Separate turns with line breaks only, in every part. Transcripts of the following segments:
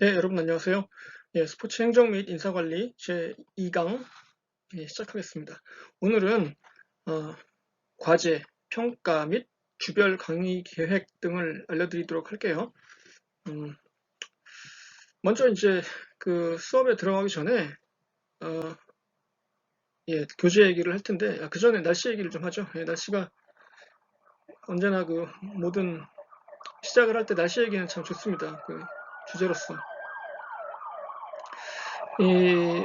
네, 여러분 안녕하세요. 예, 스포츠 행정 및 인사관리 제2강 시작하겠습니다. 오늘은 과제, 평가 및 주별 강의 계획 등을 알려드리도록 할게요. 음, 먼저 이제 그 수업에 들어가기 전에 어, 교재 얘기를 할 텐데 그 전에 날씨 얘기를 좀 하죠. 날씨가 언제나 그 모든 시작을 할 때 날씨 얘기는 참 좋습니다. 그 주제로서 이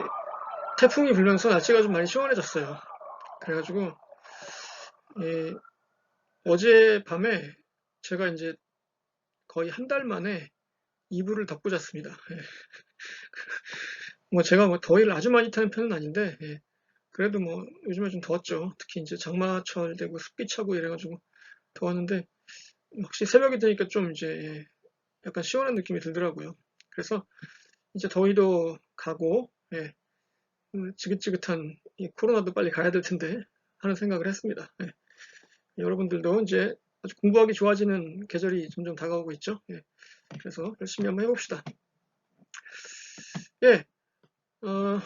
태풍이 불면서 날씨가 좀 많이 시원해졌어요. 그래가지고 예, 어젯밤에 제가 이제 거의 한 달 만에 이불을 덮고 잤습니다. 예. 뭐 제가 뭐 더위를 아주 많이 타는 편은 아닌데, 그래도 뭐 요즘에 좀 더웠죠. 특히 이제 장마철 되고 습기 차고 이래가지고 더웠는데, 확실히 새벽이 되니까 좀 이제 약간 시원한 느낌이 들더라고요. 그래서 이제 더위도 가고, 지긋지긋한 이 코로나도 빨리 가야 될 텐데 하는 생각을 했습니다. 여러분들도 이제 아주 공부하기 좋아지는 계절이 점점 다가오고 있죠. 그래서 열심히 한번 해봅시다. 예, 어,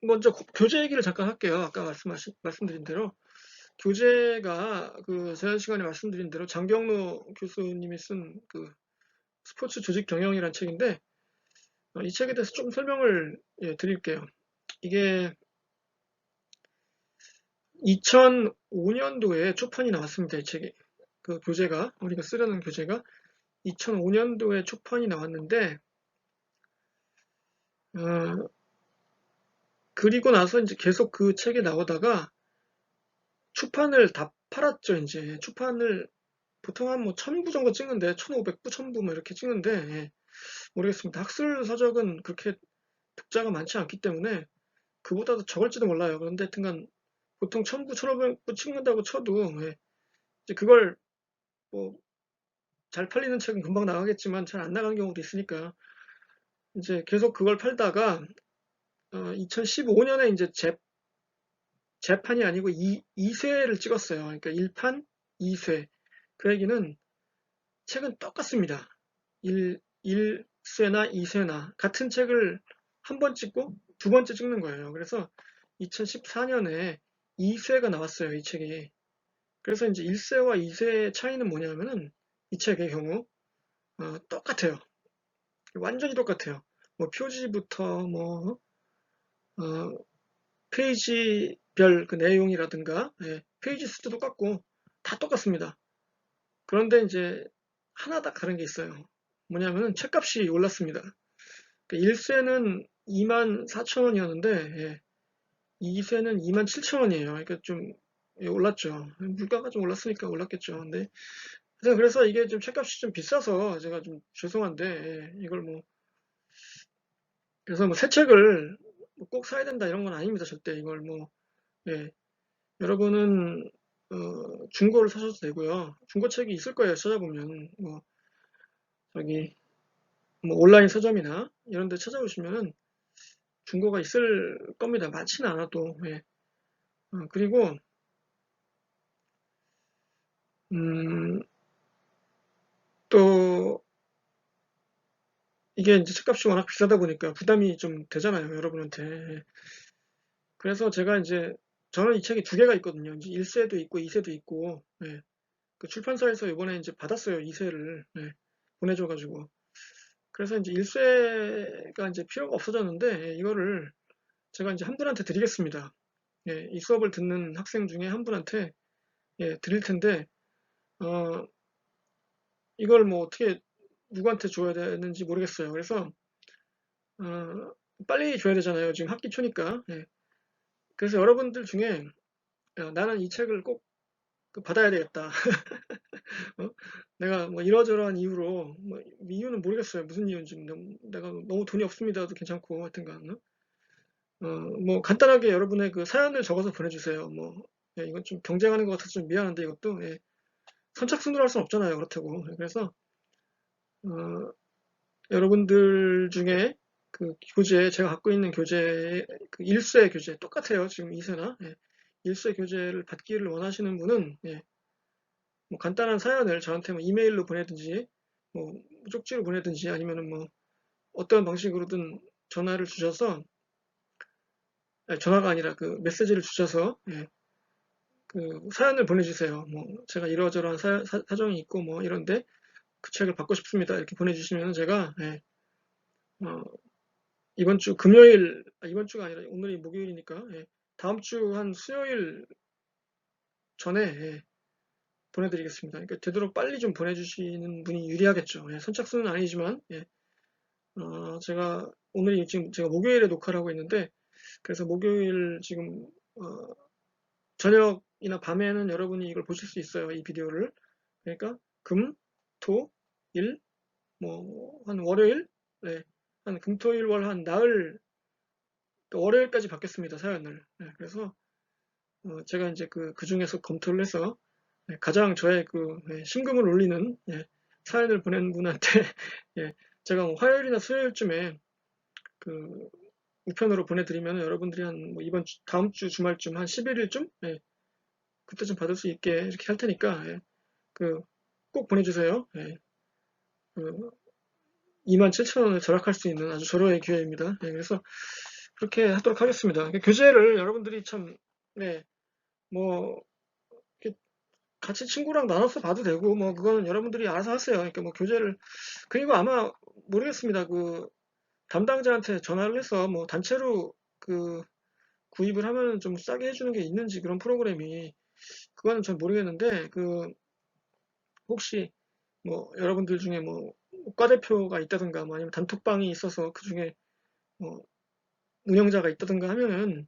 먼저 교재 얘기를 잠깐 할게요. 아까 말씀드린 대로 교재가 그 지난 시간에 말씀드린 대로 장경로 교수님이 쓴 그 스포츠 조직 경영이라는 책인데 이 책에 대해서 좀 설명을 드릴게요. 이게 2005년도에 초판이 나왔습니다. 이 책이 그 교재가 우리가 쓰려는 교재가 2005년도에 초판이 나왔는데 어, 그리고 나서 이제 계속 그 책에 나오다가 추판을 다 팔았죠. 이제 추판을 보통 한 뭐 1000부 정도 찍는데 1500부, 1000부 뭐 이렇게 찍는데 모르겠습니다. 학술 서적은 그렇게 독자가 많지 않기 때문에 그보다도 적을지도 몰라요. 그런데 하여튼간 보통 1000부, 1500부 찍는다고 쳐도 이제 그걸 뭐 잘 팔리는 책은 금방 나가겠지만 잘 안 나가는 경우도 있으니까 이제 계속 그걸 팔다가 2015년에 이제 재판이 아니고 2쇄를 찍었어요. 그러니까 1판, 2쇄. 그 얘기는 책은 똑같습니다. 1쇄나 2쇄나 같은 책을 한 번 찍고 두 번째 찍는 거예요. 그래서 2014년에 2쇄가 나왔어요. 이 책이. 그래서 이제 1쇄와 2쇄의 차이는 뭐냐면은 이 책의 경우 똑같아요. 완전히 똑같아요. 뭐 표지부터 뭐 어, 페이지별 그 내용이라든가 페이지 수도 똑같고 다 똑같습니다. 그런데 이제 하나 딱 다른 게 있어요. 뭐냐면은 책값이 올랐습니다. 1쇄는 24,000원이었는데 2쇄는 27,000원이에요. 그러니까 좀 올랐죠. 물가가 좀 올랐으니까 올랐겠죠. 근데 그래서 이게 좀 책값이 좀 비싸서 제가 좀 죄송한데 이걸 뭐 그래서 뭐 새 책을 꼭 사야 된다 이런 건 아닙니다. 절대 이걸 뭐 예, 여러분은 중고를 사셔도 되고요. 중고책이 있을 거예요. 찾아보면 뭐 저기 뭐 온라인 서점이나 이런 데 찾아보시면은 중고가 있을 겁니다. 많지는 않아도. 그리고 음, 또 이게 이제 책값이 워낙 비싸다 보니까 부담이 좀 되잖아요, 여러분한테. 그래서 제가 이제 저는 이 책이 두 개가 있거든요. 이제 1세도 있고 2세도 있고. 그 출판사에서 이번에 이제 받았어요. 2세를 보내줘가지고. 그래서 이제 1세가 이제 필요가 없어졌는데 이거를 제가 이제 한 분한테 드리겠습니다. 이 수업을 듣는 학생 중에 한 분한테 드릴 텐데 어, 이걸 뭐 어떻게 누구한테 줘야 되는지 모르겠어요. 그래서 어, 빨리 줘야 되잖아요. 지금 학기 초니까. 그래서 여러분들 중에 나는 이 책을 꼭 받아야 되겠다. 어? 내가 뭐 이러저러한 이유로 뭐 이유는 모르겠어요. 무슨 이유인지 내가 너무 돈이 없습니다도 괜찮고 하여튼간 뭐 간단하게 여러분의 그 사연을 적어서 보내주세요. 뭐 이건 좀 경쟁하는 것 같아서 좀 미안한데 이것도 선착순으로 할 수는 없잖아요. 그렇다고. 그래서 어, 여러분들 중에 그 교재 제가 갖고 있는 교재 그 1쇄 교재 똑같아요. 지금 2쇄나 1쇄 교재를 받기를 원하시는 분은 뭐 간단한 사연을 저한테 뭐 이메일로 보내든지 뭐 쪽지로 보내든지 아니면은 뭐 어떤 방식으로든 전화를 주셔서, 아니, 전화가 아니라 그 메시지를 주셔서, 예, 그 사연을 보내주세요. 뭐 제가 이러저러한 사정이 있고 뭐 이런데 그 책을 받고 싶습니다. 이렇게 보내주시면 제가, 예, 어, 이번 주 금요일, 이번 주가 아니라 오늘이 목요일이니까, 예, 다음 주 한 수요일 전에, 예, 보내드리겠습니다. 그러니까 되도록 빨리 좀 보내주시는 분이 유리하겠죠. 예, 선착순은 아니지만, 예, 제가 오늘이 지금 제가 목요일에 녹화를 하고 있는데, 그래서 목요일 지금 저녁이나 밤에는 여러분이 이걸 보실 수 있어요. 이 비디오를. 그러니까 금, 토, 일, 뭐 한 월요일, 네, 한 금, 토, 일, 월 한 나흘, 그러니까 월요일까지 받겠습니다. 사연을. 네, 그래서 제가 이제 그 중에서 검토를 해서, 네, 가장 저의 네, 심금을 울리는, 예, 사연을 보낸 분한테 예, 제가 뭐 화요일이나 수요일쯤에 그 우편으로 보내드리면 여러분들이 한 뭐 이번 다음 주 주말쯤 한 11일쯤, 예, 그때쯤 받을 수 있게 이렇게 할 테니까, 예, 꼭 보내주세요. 예, 그 27,000원을 절약할 수 있는 아주 절호의 기회입니다. 예, 그래서 그렇게 하도록 하겠습니다. 교재를 여러분들이 참, 네, 뭐 같이 친구랑 나눠서 봐도 되고, 뭐 그거는 여러분들이 알아서 하세요. 그러니까 뭐 교재를, 그리고 아마 모르겠습니다. 그 담당자한테 전화를 해서 뭐 단체로 구입을 하면 좀 싸게 해주는 게 있는지, 그런 프로그램이, 그거는 전 모르겠는데, 혹시 뭐 여러분들 중에 뭐 과대표가 있다든가 뭐 아니면 단톡방이 있어서 그 중에 뭐 운영자가 있다든가 하면은,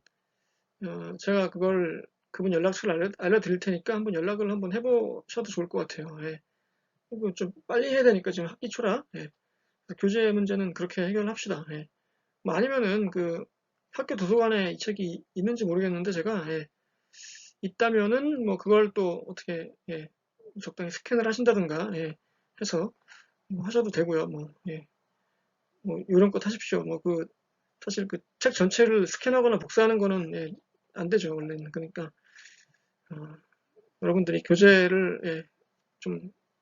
제가 그분 연락처를 알려드릴 테니까 한번 연락을 한번 해보셔도 좋을 것 같아요. 예. 이거 좀 빨리 해야 되니까 지금 학기 초라. 예. 교재 문제는 그렇게 해결합시다. 예. 뭐 아니면은 학교 도서관에 이 책이 있는지 모르겠는데 제가, 예, 있다면은 뭐 그걸 또 어떻게, 예, 적당히 스캔을 하신다든가, 예, 해서 뭐 하셔도 되고요. 뭐, 예, 뭐 이런 것 하십시오. 뭐 사실 그 책 전체를 스캔하거나 복사하는 거는, 예, 안 되죠 원래는. 그러니까 어, 여러분들이 교재를, 예, 좀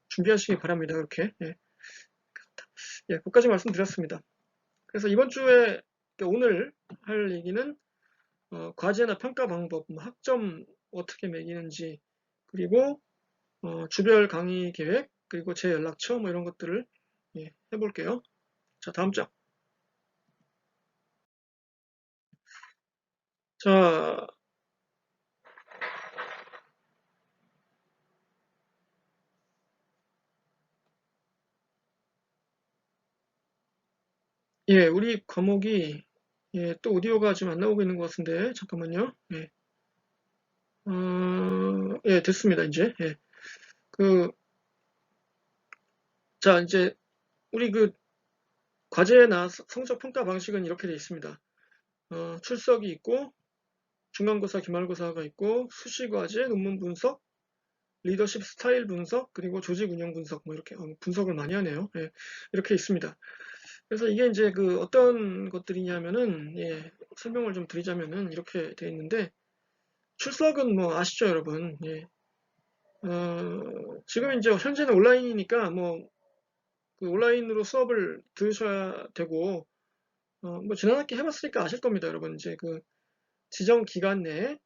준비하시기 바랍니다. 그렇게, 예, 예, 그까지 말씀드렸습니다. 그래서 이번 주에, 오늘 할 얘기는 과제나 평가 방법, 뭐 학점 어떻게 매기는지, 그리고 주별 강의 계획, 그리고 제 연락처, 뭐 이런 것들을, 예, 해볼게요. 자, 다음 장. 자, 예, 우리 과목이, 예, 또 오디오가 지금 안 나오고 있는 것 같은데 잠깐만요. 예, 예, 됐습니다. 이제, 예, 그, 자, 이제 우리 과제나 성적 평가 방식은 이렇게 되어 있습니다. 출석이 있고, 중간고사, 기말고사가 있고, 수시과제, 논문 분석, 리더십 스타일 분석, 그리고 조직 운영 분석, 뭐 이렇게, 분석을 많이 하네요. 예, 이렇게 있습니다. 그래서 이게 이제 어떤 것들이냐면은, 예, 설명을 좀 드리자면은 이렇게 되어 있는데, 출석은 뭐 아시죠, 여러분? 예. 지금 이제 현재는 온라인이니까 뭐 온라인으로 수업을 들으셔야 되고, 뭐 지난 학기 해봤으니까 아실 겁니다, 여러분. 이제 지정 기간 내에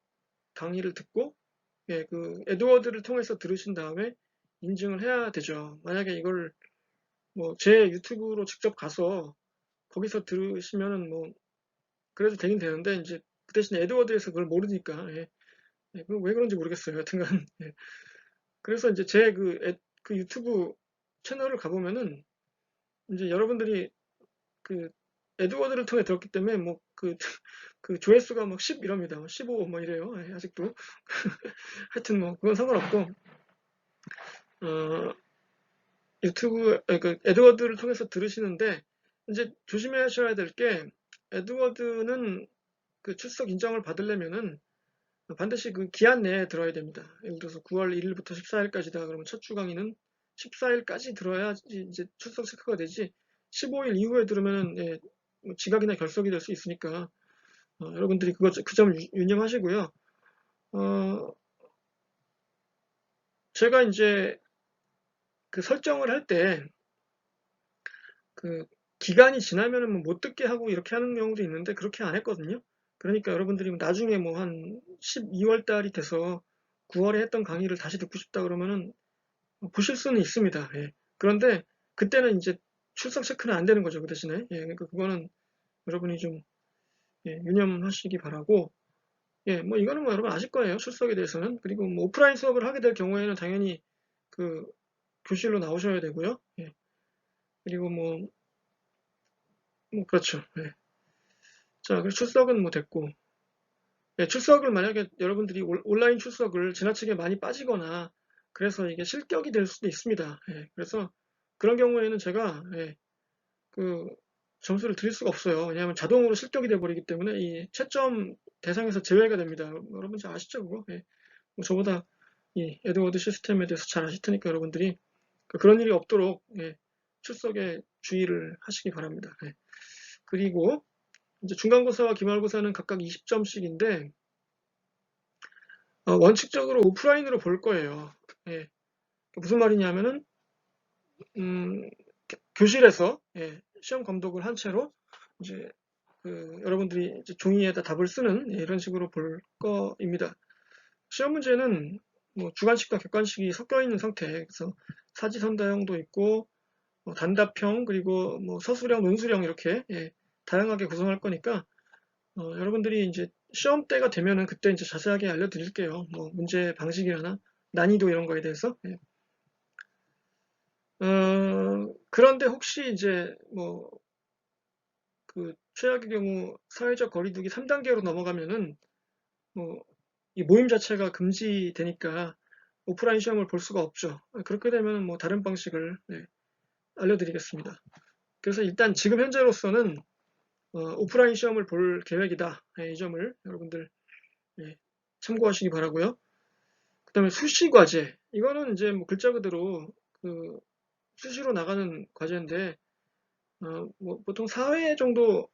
강의를 듣고, 예, 에드워드를 통해서 들으신 다음에 인증을 해야 되죠. 만약에 이걸 뭐 제 유튜브로 직접 가서 거기서 들으시면은 뭐 그래도 되긴 되는데, 이제 그 대신에 에드워드에서 그걸 모르니까, 예, 예, 왜 그런지 모르겠어요. 여튼간, 예. 그래서 이제 제 유튜브 채널을 가보면은 이제 여러분들이 그 에드워드를 통해 들었기 때문에 뭐 그 조회수가 막 10 이럽니다. 15 뭐 이래요. 예, 아직도. 하여튼 뭐 그건 상관없고, 어, 유튜브, 에드워드를 통해서 들으시는데, 이제 조심하셔야 될 게, 에드워드는 출석 인정을 받으려면은 반드시 기한 내에 들어야 됩니다. 예를 들어서 9월 1일부터 14일까지다 그러면 첫 주 강의는 14일까지 들어야 이제 출석 체크가 되지, 15일 이후에 들으면, 예, 뭐 지각이나 결석이 될 수 있으니까, 여러분들이 그 점 유념하시고요. 제가 이제 설정을 할 때, 기간이 지나면은 뭐 못 듣게 하고 이렇게 하는 경우도 있는데 그렇게 안 했거든요. 그러니까 여러분들이 나중에 뭐 한 12월 달이 돼서 9월에 했던 강의를 다시 듣고 싶다 그러면은 보실 수는 있습니다. 예. 그런데 그때는 이제 출석 체크는 안 되는 거죠. 그 대신에. 예. 그러니까 그거는 여러분이 좀 유념하시기 바라고. 예. 뭐 이거는 뭐 여러분 아실 거예요. 출석에 대해서는. 그리고 뭐 오프라인 수업을 하게 될 경우에는 당연히 그 교실로 나오셔야 되고요. 예. 그리고 그렇죠. 예. 자, 그래서 출석은 뭐 됐고. 예, 출석을 만약에 여러분들이 온라인 출석을 지나치게 많이 빠지거나 그래서 이게 실격이 될 수도 있습니다. 예, 그래서 그런 경우에는 제가 그 점수를 드릴 수가 없어요. 왜냐하면 자동으로 실격이 돼버리기 때문에 이 채점 대상에서 제외가 됩니다. 여러분 잘 아시죠 그거? 예, 뭐 저보다 이 에드워드 시스템에 대해서 잘 아실 테니까 여러분들이 그런 일이 없도록 출석에 주의를 하시기 바랍니다. 예. 그리고 이제 중간고사와 기말고사는 각각 20점씩인데 원칙적으로 오프라인으로 볼 거예요. 예. 무슨 말이냐면은 교실에서 시험 감독을 한 채로 이제 여러분들이 이제 종이에다 답을 쓰는 이런 식으로 볼 거입니다. 시험 문제는 뭐 주관식과 객관식이 섞여 있는 상태. 그래서 사지선다형도 있고 단답형 그리고 뭐 서술형, 논술형 이렇게 다양하게 구성할 거니까 여러분들이 이제 시험 때가 되면은 그때 이제 자세하게 알려드릴게요. 뭐 문제 방식이나 난이도 이런 거에 대해서. 그런데 혹시 이제 뭐 그 최악의 경우 사회적 거리두기 3단계로 넘어가면은 뭐 이 모임 자체가 금지되니까 오프라인 시험을 볼 수가 없죠. 그렇게 되면 뭐 다른 방식을 알려드리겠습니다. 그래서 일단 지금 현재로서는 오프라인 시험을 볼 계획이다. 이 점을 여러분들 참고하시기 바라고요. 그다음에 수시 과제 이거는 이제 뭐 글자 그대로 그 수시로 나가는 과제인데 뭐 보통 4회 정도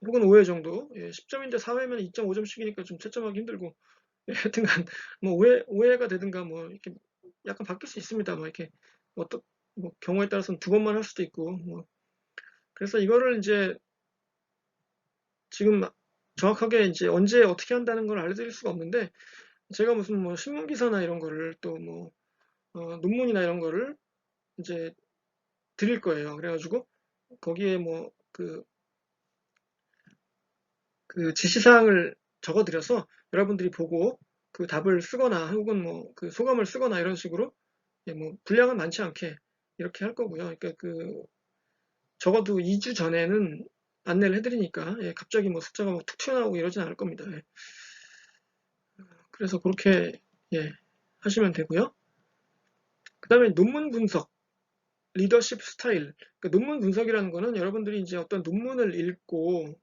혹은 5회 정도 10점인데 4회면 2.5점씩이니까 좀 채점하기 힘들고 하여튼간 뭐 5회가 되든가 뭐 이렇게 약간 바뀔 수 있습니다. 뭐 이렇게 뭐 경우에 따라서는 2번만 할 수도 있고 뭐 그래서 이거를 이제 지금 정확하게 이제 언제 어떻게 한다는 걸 알려드릴 수가 없는데 제가 무슨 뭐 신문 기사나 이런 거를 또 뭐 논문이나 이런 거를 이제 드릴 거예요. 그래가지고 거기에 뭐 그 지시사항을 적어드려서 여러분들이 보고 그 답을 쓰거나 혹은 뭐 그 소감을 쓰거나 이런 식으로 뭐 분량은 많지 않게 이렇게 할 거고요. 그러니까 적어도 2주 전에는 안내를 해드리니까 갑자기 뭐 숫자가 막 툭 튀어나오고 이러진 않을 겁니다. 그래서 그렇게 하시면 되고요. 그 다음에 논문 분석, 리더십 스타일. 그러니까 논문 분석이라는 거는 여러분들이 이제 어떤 논문을 읽고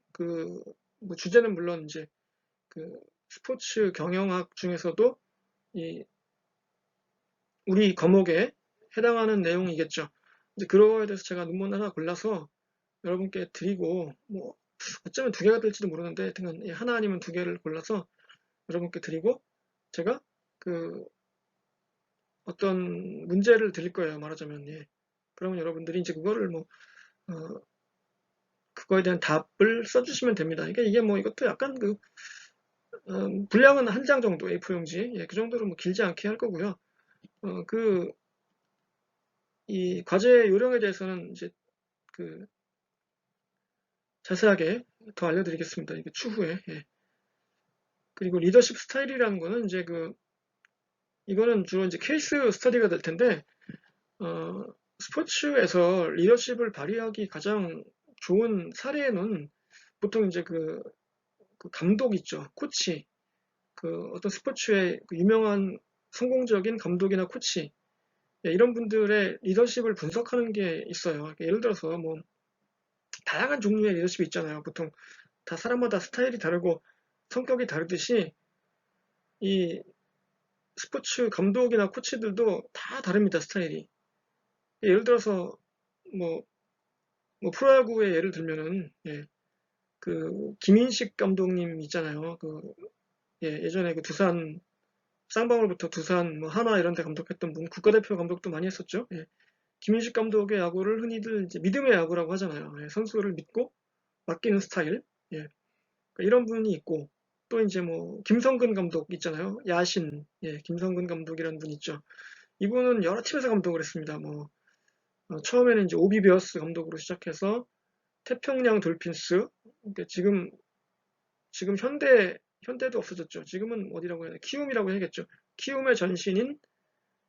뭐 주제는 물론 이제 스포츠 경영학 중에서도 우리 과목에 해당하는 내용이겠죠. 이제 그거에 대해서 제가 논문 하나 골라서 여러분께 드리고 뭐 어쩌면 2개가 될지도 모르는데 하여튼 하나 아니면 2개를 골라서 여러분께 드리고 제가 어떤 문제를 드릴 거예요. 말하자면 그러면 여러분들이 이제 그거를 뭐 그거에 대한 답을 써주시면 됩니다. 이게 뭐 이것도 약간 분량은 한 장 정도 A4용지 그 정도로 뭐 길지 않게 할 거고요. 이 과제 요령에 대해서는 이제 자세하게 더 알려드리겠습니다. 이게 추후에. 그리고 리더십 스타일이라는 거는 이제 이거는 주로 이제 케이스 스터디가 될 텐데 스포츠에서 리더십을 발휘하기 가장 좋은 사례는 보통 이제 그 감독 있죠. 코치. 어떤 스포츠의 유명한 성공적인 감독이나 코치. 이런 분들의 리더십을 분석하는 게 있어요. 예를 들어서 뭐 다양한 종류의 리더십이 있잖아요. 보통 다 사람마다 스타일이 다르고 성격이 다르듯이 이 스포츠 감독이나 코치들도 다 다릅니다. 스타일이. 예를 들어서 뭐 프로야구의 예를 들면은 김인식 감독님 있잖아요. 예전에 두산 쌍방울부터 두산 뭐 하나 이런 데 감독했던 분 국가대표 감독도 많이 했었죠. 김인식 감독의 야구를 흔히들 이제 믿음의 야구라고 하잖아요. 예, 선수를 믿고 맡기는 스타일. 예, 그러니까 이런 분이 있고, 또 이제 뭐 김성근 감독 있잖아요. 야신. 예, 김성근 감독이라는 분 있죠. 이분은 여러 팀에서 감독을 했습니다. 뭐 처음에는 이제 오비베어스 감독으로 시작해서 태평양 돌핀스. 그러니까 지금 현대도 없어졌죠. 지금은 어디라고 해야 돼? 키움이라고 해야겠죠. 키움의 전신인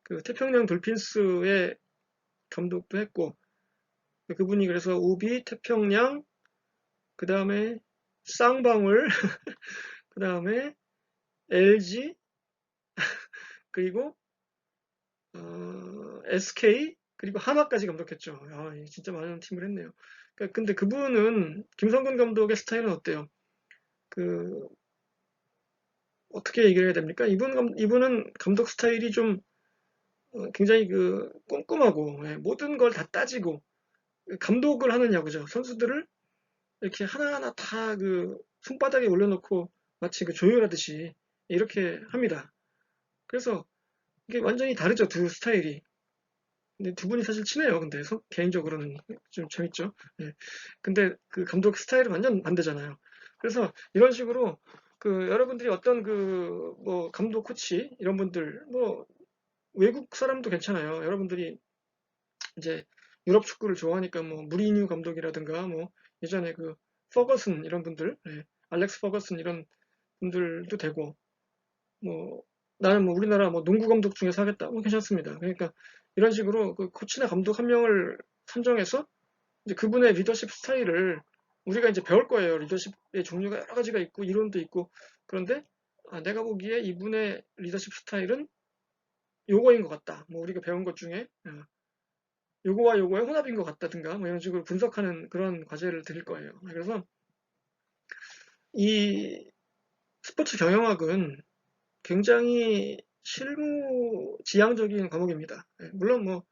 그 태평양 돌핀스의 감독도 했고, 그분이 그래서 오비, 태평양, 그 다음에 쌍방울, 그 다음에 LG, 그리고 SK, 그리고 하나까지 감독했죠. 아, 진짜 많은 팀을 했네요. 그러니까 근데 그분은 김성근 감독의 스타일은 어때요? 그 어떻게 얘기를 해야 됩니까? 이분은 감독 스타일이 좀 굉장히 그 꼼꼼하고, 예, 모든 걸 다 따지고 감독을 하는 야구죠. 선수들을 이렇게 하나하나 다 그 손바닥에 올려놓고 마치 그 조율하듯이 이렇게 합니다. 그래서 이게 완전히 다르죠, 두 스타일이. 근데 두 분이 사실 친해요. 근데 개인적으로는 좀 재밌죠. 예. 근데 그 감독 스타일은 완전 반대잖아요. 그래서 이런 식으로 그 여러분들이 어떤 그 뭐 감독 코치 이런 분들 뭐 외국 사람도 괜찮아요. 여러분들이 이제 유럽 축구를 좋아하니까 뭐 무리뉴 감독이라든가 뭐 예전에 그 퍼거슨 이런 분들, 예, 알렉스 퍼거슨 이런 분들도 되고 뭐 나는 뭐 우리나라 뭐 농구 감독 중에서 하겠다, 뭐 괜찮습니다. 그러니까 이런 식으로 그 코치나 감독 한 명을 선정해서 이제 그분의 리더십 스타일을 우리가 이제 배울 거예요. 리더십의 종류가 여러 가지가 있고 이론도 있고. 그런데 내가 보기에 이분의 리더십 스타일은 요거인 것 같다. 뭐 우리가 배운 것 중에 요거와 요거의 혼합인 것 같다든가 뭐 이런 식으로 분석하는 그런 과제를 드릴 거예요. 그래서 이 스포츠 경영학은 굉장히 실무지향적인 과목입니다. 물론 뭐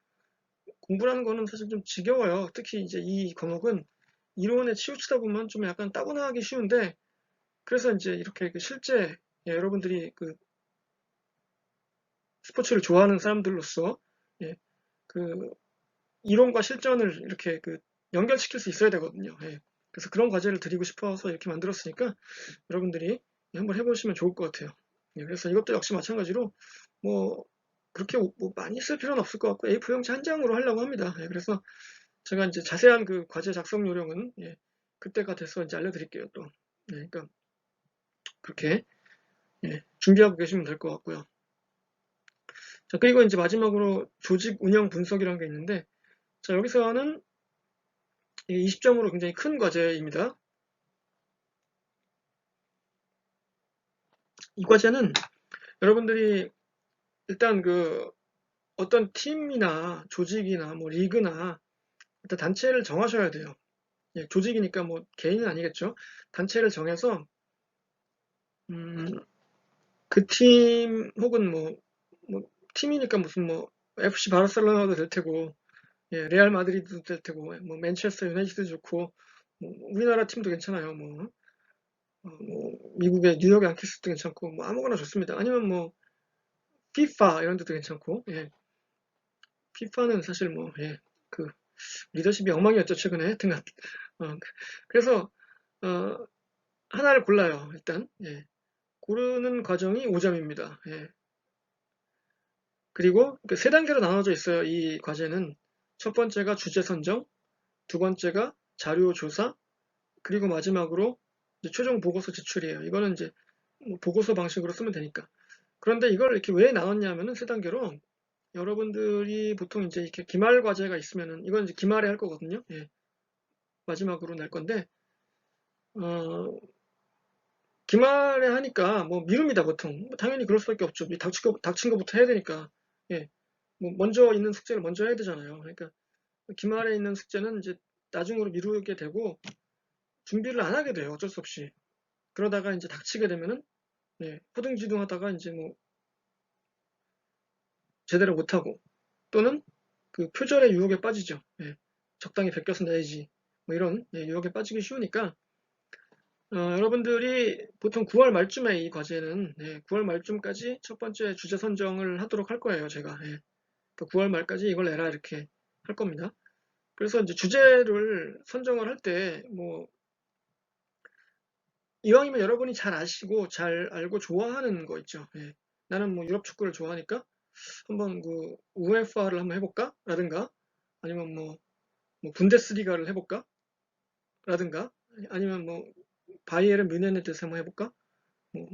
공부라는 거는 사실 좀 지겨워요. 특히 이제 이 과목은 이론에 치우치다 보면 좀 약간 따분하기 쉬운데, 그래서 이제 이렇게 그 실제 여러분들이 그 스포츠를 좋아하는 사람들로서 예, 그 이론과 실전을 이렇게 그 연결시킬 수 있어야 되거든요. 예. 그래서 그런 과제를 드리고 싶어서 이렇게 만들었으니까 여러분들이 한번 해보시면 좋을 것 같아요. 예, 그래서 이것도 역시 마찬가지로 뭐 그렇게 뭐 많이 쓸 필요는 없을 것 같고 A4용지 한 장으로 하려고 합니다. 예, 그래서 제가 이제 자세한 그 과제 작성 요령은 그때가 돼서 이제 알려드릴게요. 또 그러니까 그렇게 준비하고 계시면 될 것 같고요. 자, 그리고 이제 마지막으로 조직 운영 분석이라는 게 있는데, 자, 여기서는 20점으로 굉장히 큰 과제입니다. 이 과제는 여러분들이 일단 그 어떤 팀이나 조직이나 뭐 리그나 일단 단체를 정하셔야 돼요. 조직이니까 뭐 개인은 아니겠죠. 단체를 정해서 그 팀 혹은 뭐 팀이니까 무슨 뭐 FC 바르셀로나도 될 테고, 레알 마드리드도 될 테고, 뭐 맨체스터 유나이티드 좋고, 뭐 우리나라 팀도 괜찮아요. 뭐 미국의 뉴욕 양키스도 괜찮고, 뭐 아무거나 좋습니다. 아니면 뭐 피파 이런 데도 괜찮고, 피파는 사실 그 리더십이 엉망이었죠 최근에. 하여튼간 그래서 어, 하나를 골라요. 일단 고르는 과정이 5점입니다. 그리고 세 단계로 나눠져 있어요. 이 과제는 첫 번째가 주제 선정, 두 번째가 자료 조사, 그리고 마지막으로 이제 최종 보고서 제출이에요. 이거는 이제 뭐 보고서 방식으로 쓰면 되니까. 그런데 이걸 이렇게 왜 나눴냐면은 세 단계로 여러분들이 보통 이제 이렇게 기말 과제가 있으면은 이건 이제 기말에 할 거거든요. 마지막으로 낼 건데 어, 기말에 하니까 뭐 미룹니다 보통. 당연히 그럴 수밖에 없죠. 닥친 거부터 해야 되니까. 뭐 먼저 있는 숙제를 먼저 해야 되잖아요. 그러니까 기말에 있는 숙제는 이제 나중으로 미루게 되고 준비를 안 하게 돼요. 어쩔 수 없이. 그러다가 이제 닥치게 되면은 허둥지둥하다가 이제 뭐 제대로 못하고 또는 그 표절의 유혹에 빠지죠. 적당히 베껴서 내야지. 뭐 이런 유혹에 빠지기 쉬우니까 여러분들이 보통 9월 말쯤에 이 과제는 9월 말쯤까지 첫 번째 주제 선정을 하도록 할 거예요. 제가. 그 9월 말까지 이걸 내라 이렇게 할 겁니다. 그래서 이제 주제를 선정을 할 때, 뭐, 이왕이면 여러분이 잘 아시고, 잘 알고 좋아하는 거 있죠. 예. 나는 뭐 유럽 축구를 좋아하니까 한번 그 우에파를 한번 해볼까? 라든가, 아니면 뭐 분데스리가를 해볼까? 라든가, 아니면 뭐 바이에른 뮌헨에 대해서 한번 해볼까? 뭐,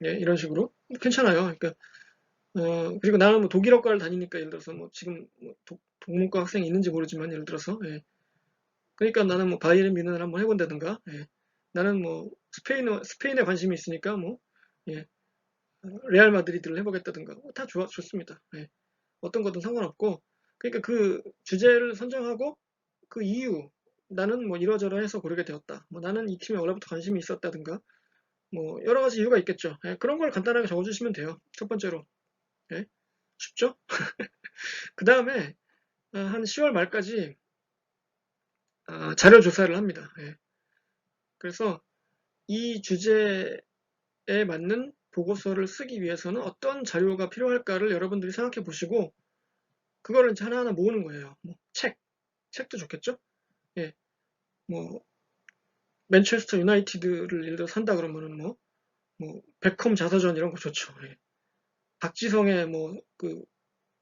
예, 이런 식으로. 괜찮아요. 그러니까, 그리고 나는 뭐 독일어과를 다니니까 예를 들어서 뭐 지금 뭐 동문과 학생이 있는지 모르지만 예를 들어서, 예. 그러니까 나는 뭐 바이에른 뮌헨을 한번 해본다든가, 예. 나는 뭐 스페인에 관심이 있으니까 뭐, 예. 레알 마드리드를 해보겠다든가, 다 좋습니다. 예. 어떤 것든 상관없고, 그러니까 그 주제를 선정하고 그 이유, 나는 뭐 이러저러해서 고르게 되었다. 뭐 나는 이 팀에 원래부터 관심이 있었다든가, 뭐 여러 가지 이유가 있겠죠. 예, 그런 걸 간단하게 적어주시면 돼요. 첫 번째로. 예, 쉽죠? 그 다음에 한 10월 말까지 자료 조사를 합니다. 예, 그래서 이 주제에 맞는 보고서를 쓰기 위해서는 어떤 자료가 필요할까를 여러분들이 생각해 보시고 그거를 이제 하나하나 모으는 거예요. 뭐 책도 좋겠죠? 예, 뭐 맨체스터 유나이티드를 예를 들어 산다 그러면은 뭐 베컴 자서전 이런 거 좋죠. 예. 박지성의 뭐 그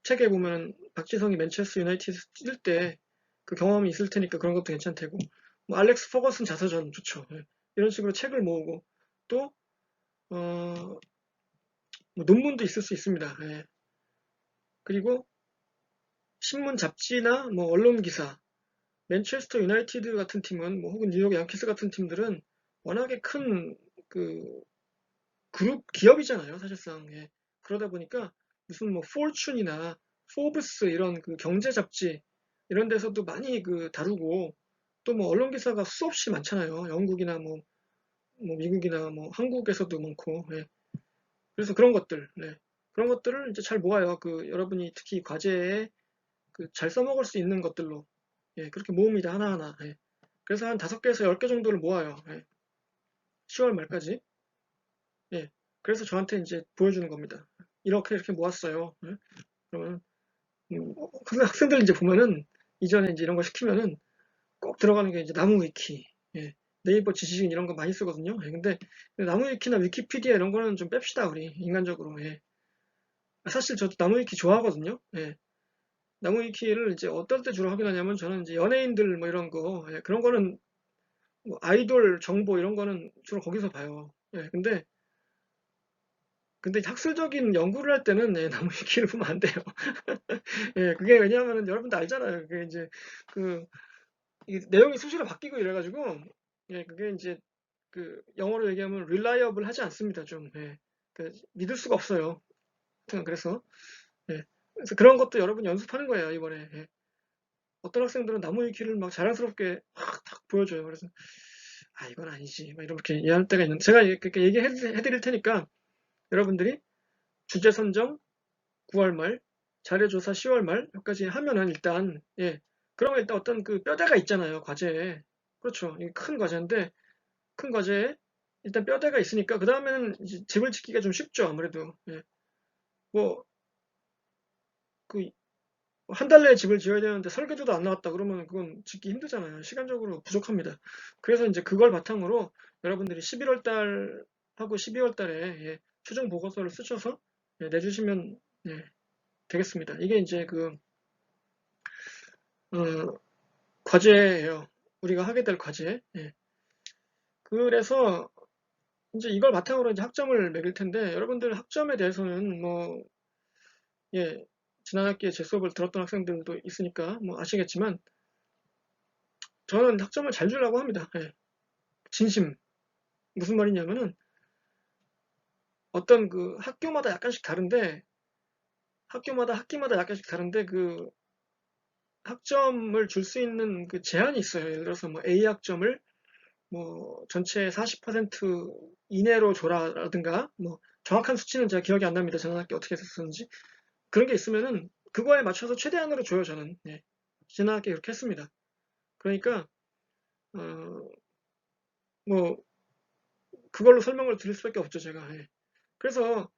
책에 보면 박지성이 맨체스터 유나이티드 뛸 때 그 경험이 있을 테니까 그런 것도 괜찮대고 뭐 알렉스 퍼거슨 자서전 좋죠. 예. 이런 식으로 책을 모으고 또 뭐 논문도 있을 수 있습니다. 예. 그리고 신문 잡지나 뭐 언론 기사 맨체스터 유나이티드 같은 팀은 뭐 혹은 뉴욕 양키스 같은 팀들은 워낙에 큰 그 그룹 기업이잖아요, 사실상. 예. 그러다 보니까 무슨 뭐 포춘이나 포브스 이런 그 경제 잡지 이런 데서도 많이 그 다루고 또 뭐 언론 기사가 수없이 많잖아요. 영국이나 뭐 미국이나 뭐 한국에서도 많고. 예. 그래서 그런 것들, 네. 그런 것들을 이제 잘 모아요. 그 여러분이 특히 과제에 그 잘 써먹을 수 있는 것들로. 예, 그렇게 모읍니다. 하나하나. 예. 그래서 한 5개에서 10개 정도를 모아요. 예. 10월 말까지. 예. 그래서 저한테 이제 보여주는 겁니다. 이렇게 모았어요. 예. 그러면 학생들 이제 보면은 이전에 이제 이런 거 시키면은 꼭 들어가는 게 이제 나무 위키, 예. 네이버 지식인 이런 거 많이 쓰거든요. 예. 근데 나무 위키나 위키피디아 이런 거는 좀 뺍시다 우리 인간적으로. 예. 사실 저도 나무 위키 좋아하거든요. 예. 나무 위키를 이제 어떨 때 주로 확인하냐면 저는 이제 연예인들 뭐 이런 거, 예. 그런 거는 뭐 아이돌 정보 이런 거는 주로 거기서 봐요. 예. 근데 학술적인 연구를 할 때는 예, 나무 위키를 보면 안 돼요. 예, 그게 왜냐하면 여러분도 알잖아요. 그게 이제 그 내용이 수시로 바뀌고 이래가지고 예, 그게 이제 그 영어로 얘기하면 reliable 하지 않습니다. 좀 예, 그 믿을 수가 없어요. 하여튼 그래서 예, 그래서 그런 것도 여러분 연습하는 거예요 이번에. 예. 어떤 학생들은 나무 위키를 막 자랑스럽게 탁 보여줘요. 그래서 이건 아니지. 막 이렇게 이해할 때가 있는데 제가 그렇게 얘기해드릴 테니까 여러분들이 주제 선정 9월 말, 자료조사 10월 말 여기까지 하면은 일단 예, 그러면 일단 어떤 그 뼈대가 있잖아요 과제에. 그렇죠. 이게 큰 과제인데 큰 과제에 일단 뼈대가 있으니까 그 다음에는 집을 짓기가 좀 쉽죠 아무래도. 예. 뭐 그 한 달 내에 집을 지어야 되는데 설계도도 안 나왔다 그러면 그건 짓기 힘들잖아요. 시간적으로 부족합니다. 그래서 이제 그걸 바탕으로 여러분들이 11월 달하고 12월 달에 예, 최종 보고서를 쓰셔서 예, 내주시면 예, 되겠습니다. 이게 이제 그 어, 과제예요. 우리가 하게 될 과제. 예. 그래서 이제 이걸 바탕으로 이제 학점을 매길 텐데 여러분들 학점에 대해서는 뭐 예, 지난 학기에 제 수업을 들었던 학생들도 있으니까 뭐 아시겠지만 저는 학점을 잘 주려고 합니다. 예. 진심. 무슨 말이냐면은 어떤 그 학교마다 약간씩 다른데 학기마다 약간씩 다른데 그 학점을 줄 수 있는 그 제한이 있어요. 예를 들어서 뭐 A 학점을 뭐 전체 40% 이내로 줘라라든가 뭐 정확한 수치는 제가 기억이 안 납니다. 지난 학기 어떻게 됐었는지 그런 게 있으면은 그거에 맞춰서 최대한으로 줘요. 저는 예. 지난 학기 이렇게 했습니다. 그러니까 어, 뭐 그걸로 설명을 드릴 수밖에 없죠. 제가 예. 그래서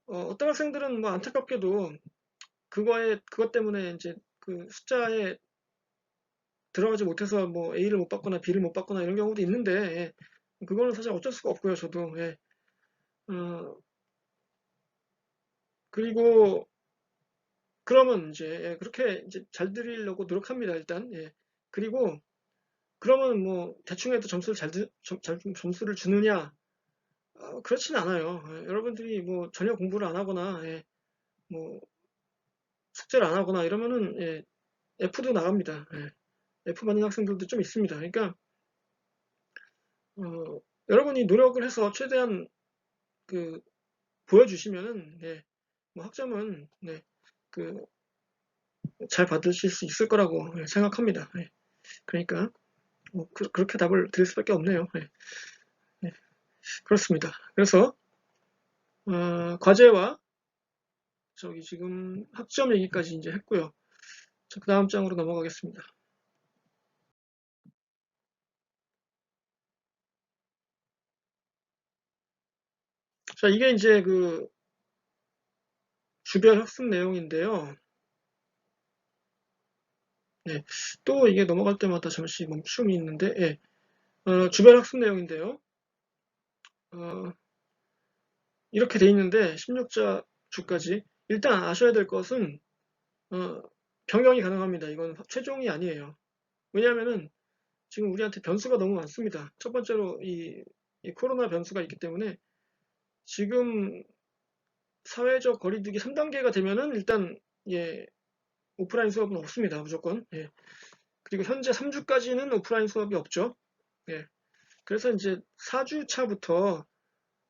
어떤 학생들은 뭐 안타깝게도 그것 때문에 이제 그 숫자에 들어가지 못해서 뭐 A를 못 받거나 B를 못 받거나 이런 경우도 있는데, 예. 그거는 사실 어쩔 수가 없고요, 저도. 예. 그리고 그러면 이제 예, 그렇게 이제 잘 드리려고 노력합니다, 일단. 예. 그리고 그러면 뭐 대충 해도 점수를 점수를 주느냐? 그렇진 않아요. 예, 여러분들이 뭐 전혀 공부를 안 하거나, 예, 뭐 숙제를 안 하거나 이러면은, 예, F도 나갑니다. 예. F 받는 학생들도 좀 있습니다. 그러니까 여러분이 노력을 해서 최대한 그 보여주시면은, 예, 뭐 학점은, 네, 그 잘 받으실 수 있을 거라고, 예, 생각합니다. 예. 그러니까 뭐 그렇게 답을 드릴 수밖에 없네요. 예. 예. 그렇습니다. 그래서 과제와 저기 지금 학점 얘기까지 이제 했고요. 자, 그 다음 장으로 넘어가겠습니다. 자, 이게 이제 그 주별 학습 내용인데요. 네, 또 이게 넘어갈 때마다 잠시 멈춤이 있는데, 예, 주별 학습 내용인데요. 이렇게 돼 있는데 16자 주까지 일단 아셔야 될 것은 변경이 가능합니다. 이건 최종이 아니에요. 왜냐하면은 지금 우리한테 변수가 너무 많습니다. 첫 번째로 이 코로나 변수가 있기 때문에 지금 사회적 거리두기 3단계가 되면은 일단 예, 오프라인 수업은 없습니다. 무조건. 예. 그리고 현재 3주까지는 오프라인 수업이 없죠. 예. 그래서 이제 4주 차부터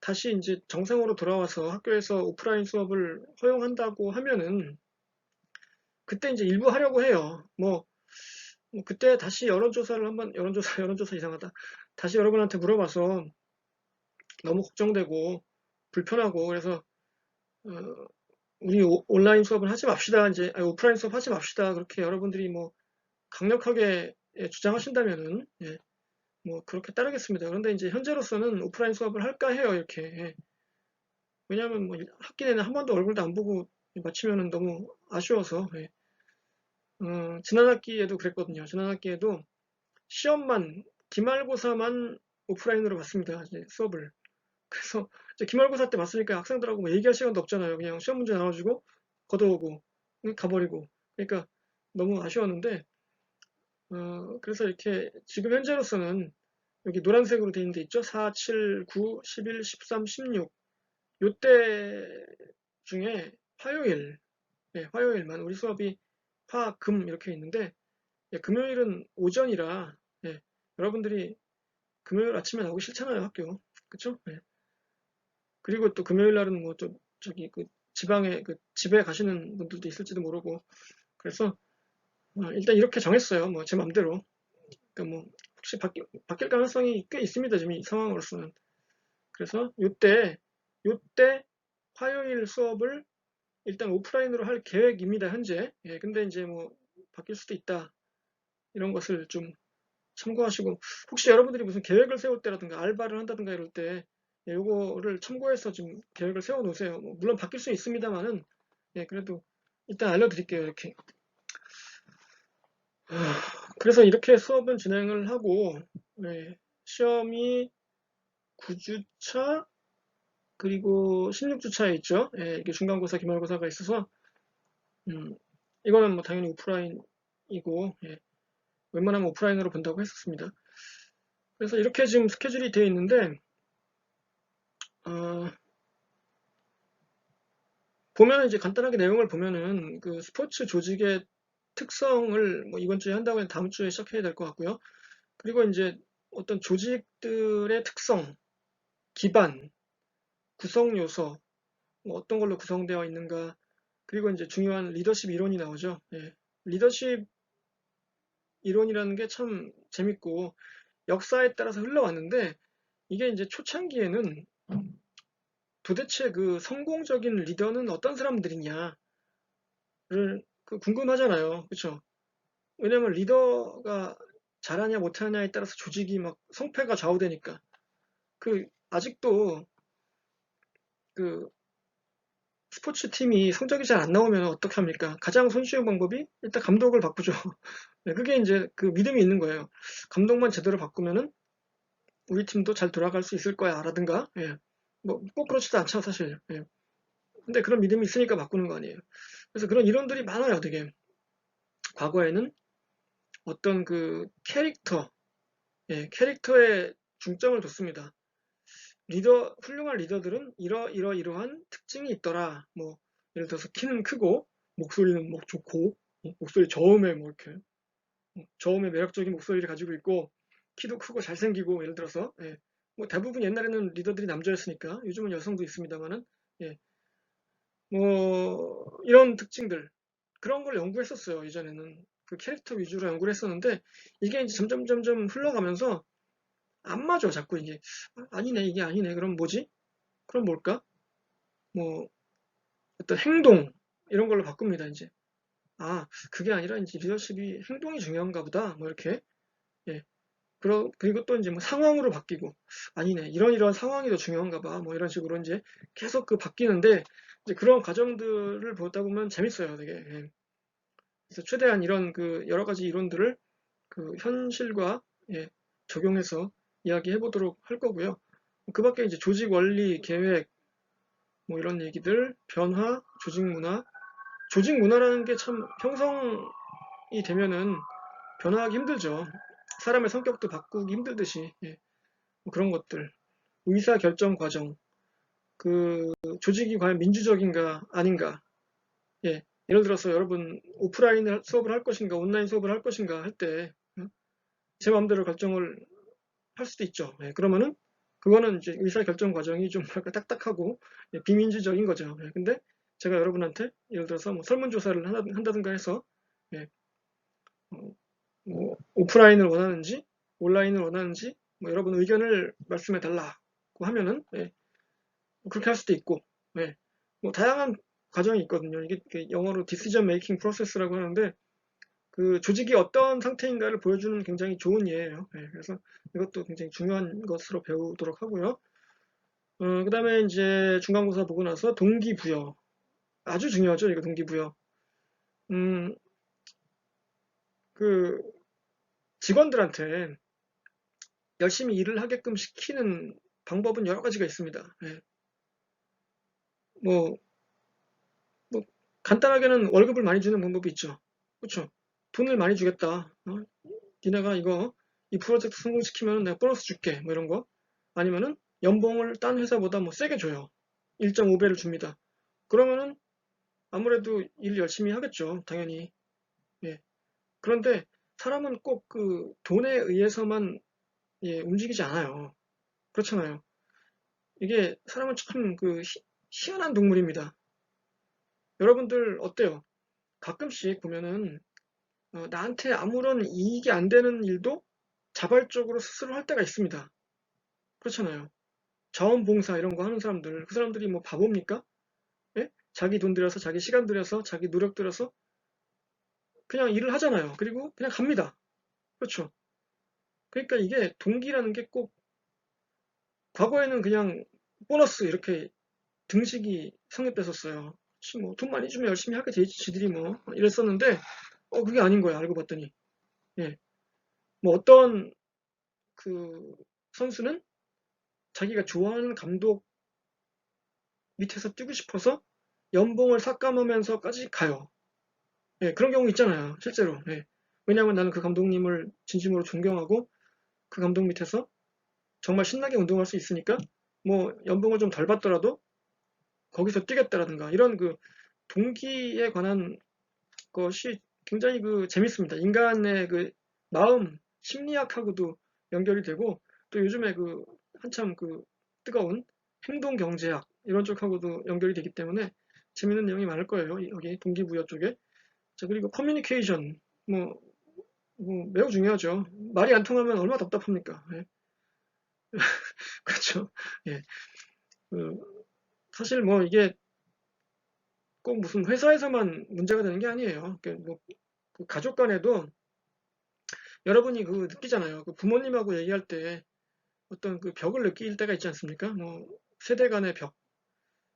다시 이제 정상으로 돌아와서 학교에서 오프라인 수업을 허용한다고 하면은 그때 이제 일부 하려고 해요. 뭐 그때 다시 여론조사를 한번 여론조사 이상하다. 다시 여러분한테 물어봐서 너무 걱정되고 불편하고 그래서 어, 우리 온라인 수업을 하지 맙시다. 이제 오프라인 수업 하지 맙시다. 그렇게 여러분들이 뭐 강력하게 예, 주장하신다면은 예, 뭐 그렇게 따르겠습니다. 그런데 이제 현재로서는 오프라인 수업을 할까 해요. 이렇게. 예. 왜냐하면 뭐 학기 내내 한 번도 얼굴도 안 보고 마치면은 너무 아쉬워서. 예. 지난 학기에도 그랬거든요. 지난 학기에도 시험만 기말고사만 오프라인으로 봤습니다. 이제 수업을. 그래서 이제 기말고사 때 봤으니까 학생들하고 뭐 얘기할 시간도 없잖아요. 그냥 시험 문제 나와주고 걷어오고 가버리고. 그러니까 너무 아쉬웠는데 그래서 이렇게 지금 현재로서는 여기 노란색으로 되어 있는 데 있죠. 4, 7, 9, 11, 13, 16 요때 중에 화요일, 네, 화요일만 우리 수업이 화, 금 이렇게 있는데 예, 금요일은 오전이라 예, 여러분들이 금요일 아침에 나오기 싫잖아요, 학교. 그쵸? 예. 그리고 또 금요일 날은 뭐 좀 저기 그 지방에 그 집에 가시는 분들도 있을지도 모르고 그래서 일단 이렇게 정했어요. 뭐 제 맘대로. 그러니까 뭐 혹시 바뀔 가능성이 꽤 있습니다. 지금 이 상황으로서는. 그래서 요때 화요일 수업을 일단 오프라인으로 할 계획입니다. 현재. 예, 근데 이제 뭐 바뀔 수도 있다. 이런 것을 좀 참고하시고 혹시 여러분들이 무슨 계획을 세울 때라든가 알바를 한다든가 이럴 때 예, 요거를 참고해서 좀 계획을 세워 놓으세요. 뭐 물론 바뀔 수 있습니다만은 예, 그래도 일단 알려드릴게요. 이렇게. 그래서 이렇게 수업은 진행을 하고 예, 시험이 9주차 그리고 16주차에 있죠. 예, 이게 중간고사, 기말고사가 있어서 음, 이거는 뭐 당연히 오프라인이고 예, 웬만하면 오프라인으로 본다고 했었습니다. 그래서 이렇게 지금 스케줄이 되어 있는데 어, 보면 이제 간단하게 내용을 보면은 그 스포츠 조직의 특성을 뭐 이번 주에 한다고 해서 다음 주에 시작해야 될 것 같고요. 그리고 이제 어떤 조직들의 특성, 기반, 구성 요소, 뭐 어떤 걸로 구성되어 있는가, 그리고 이제 중요한 리더십 이론이 나오죠. 예. 리더십 이론이라는 게 참 재밌고 역사에 따라서 흘러왔는데 이게 이제 초창기에는 도대체 그 성공적인 리더는 어떤 사람들이냐를 궁금하잖아요. 그렇죠? 왜냐면 리더가 잘하냐 못하냐에 따라서 조직이 막 성패가 좌우되니까 그 아직도 그 스포츠 팀이 성적이 잘 안 나오면 어떻게 합니까? 가장 손쉬운 방법이 일단 감독을 바꾸죠. 네, 그게 이제 그 믿음이 있는 거예요. 감독만 제대로 바꾸면은 우리 팀도 잘 돌아갈 수 있을 거야, 라든가. 예. 뭐 꼭 그렇지도 않죠, 사실. 예. 근데 그런 믿음이 있으니까 바꾸는 거 아니에요. 그래서 그런 이론들이 많아요, 되게. 과거에는 어떤 그 캐릭터, 예, 캐릭터에 중점을 뒀습니다. 훌륭한 리더들은 이러이러한 특징이 있더라. 뭐, 예를 들어서 키는 크고, 목소리는 뭐 좋고, 목소리 저음에 뭐 이렇게, 저음에 매력적인 목소리를 가지고 있고, 키도 크고 잘생기고, 예를 들어서, 예. 뭐 대부분 옛날에는 리더들이 남자였으니까, 요즘은 여성도 있습니다만은, 예. 뭐, 이런 특징들, 그런 걸 연구했었어요, 예전에는. 그 캐릭터 위주로 연구를 했었는데, 이게 이제 점점 흘러가면서, 안 맞아, 자꾸 이게. 아니네, 이게 아니네. 그럼 뭐지? 그럼 뭘까? 뭐, 어떤 행동, 이런 걸로 바꿉니다, 이제. 아, 그게 아니라 이제 리더십이 행동이 중요한가 보다. 뭐 이렇게. 예. 그리고 또 이제 뭐 상황으로 바뀌고, 아니네, 이런 상황이 더 중요한가 봐. 뭐 이런 식으로 이제 계속 그 바뀌는데, 이제 그런 과정들을 보다 보면 재밌어요, 되게. 예. 그래서 최대한 이런 그 여러 가지 이론들을 그 현실과 예, 적용해서 이야기해 보도록 할 거고요. 그 밖에 이제 조직 원리, 계획, 뭐 이런 얘기들, 변화, 조직 문화. 조직 문화라는 게 참 형성이 되면은 변화하기 힘들죠. 사람의 성격도 바꾸기 힘들듯이 예, 뭐 그런 것들. 의사 결정 과정, 그 조직이 과연 민주적인가 아닌가. 예, 예를 들어서 여러분 오프라인 수업을 할 것인가 온라인 수업을 할 것인가 할 때 제 마음대로 결정을 할 수도 있죠. 예, 그러면은 그거는 이제 의사결정 과정이 좀 뭐랄까 딱딱하고 예, 비민주적인 거죠. 예, 근데 제가 여러분한테 예를 들어서 뭐 설문조사를 한다든가 해서 예, 뭐 오프라인을 원하는지 온라인을 원하는지 뭐 여러분 의견을 말씀해 달라고 하면은 예, 뭐 그렇게 할 수도 있고 예, 뭐 다양한 과정이 있거든요. 이게 영어로 decision making process라고 하는데 그 조직이 어떤 상태인가를 보여주는 굉장히 좋은 예예요. 예, 그래서 이것도 굉장히 중요한 것으로 배우도록 하고요. 그다음에 이제 중간고사 보고 나서 동기부여. 아주 중요하죠, 이거 동기부여. 음, 그 직원들한테 열심히 일을 하게끔 시키는 방법은 여러 가지가 있습니다. 예. 뭐, 뭐 간단하게는 월급을 많이 주는 방법이 있죠. 그렇죠? 돈을 많이 주겠다. 니네가 이 프로젝트 성공시키면 내가 보너스 줄게. 뭐 이런 거. 아니면은 연봉을 딴 회사보다 뭐 세게 줘요. 1.5배를 줍니다. 그러면은 아무래도 일 열심히 하겠죠. 당연히. 예. 그런데 사람은 꼭 그 돈에 의해서만 예, 움직이지 않아요. 그렇잖아요. 이게 사람은 참 그 희한한 동물입니다. 여러분들 어때요? 가끔씩 보면은 나한테 아무런 이익이 안 되는 일도 자발적으로 스스로 할 때가 있습니다. 그렇잖아요. 자원봉사 이런 거 하는 사람들, 그 사람들이 뭐 바보입니까? 예? 자기 돈 들여서, 자기 시간 들여서, 자기 노력 들여서 그냥 일을 하잖아요. 그리고 그냥 갑니다. 그렇죠. 그러니까 이게 동기라는 게 꼭 과거에는 그냥 보너스 이렇게 등식이 성립됐었어요. 뭐돈 많이 주면 열심히 하게 되지 지들이 뭐 이랬었는데 그게 아닌 거야 알고 봤더니 예. 뭐 어떤 그 선수는 자기가 좋아하는 감독 밑에서 뛰고 싶어서 연봉을 삭감하면서까지 가요. 예, 그런 경우 있잖아요. 실제로. 예. 왜냐하면 나는 그 감독님을 진심으로 존경하고 그 감독 밑에서 정말 신나게 운동할 수 있으니까 뭐 연봉을 좀 덜 받더라도 거기서 뛰겠다라든가 이런 그 동기에 관한 것이 굉장히 그 재밌습니다. 인간의 그 마음, 심리학하고도 연결이 되고 또 요즘에 그 한참 그 뜨거운 행동 경제학 이런 쪽하고도 연결이 되기 때문에 재밌는 내용이 많을 거예요. 여기 동기부여 쪽에. 자, 그리고 커뮤니케이션 뭐, 뭐 매우 중요하죠. 말이 안 통하면 얼마나 답답합니까? 예. 그렇죠. 예. 그 사실 뭐 이게 꼭 무슨 회사에서만 문제가 되는 게 아니에요. 뭐그 가족 간에도 여러분이 그 느끼잖아요. 그 부모님하고 얘기할 때 어떤 그 벽을 느낄 때가 있지 않습니까? 뭐 세대 간의 벽.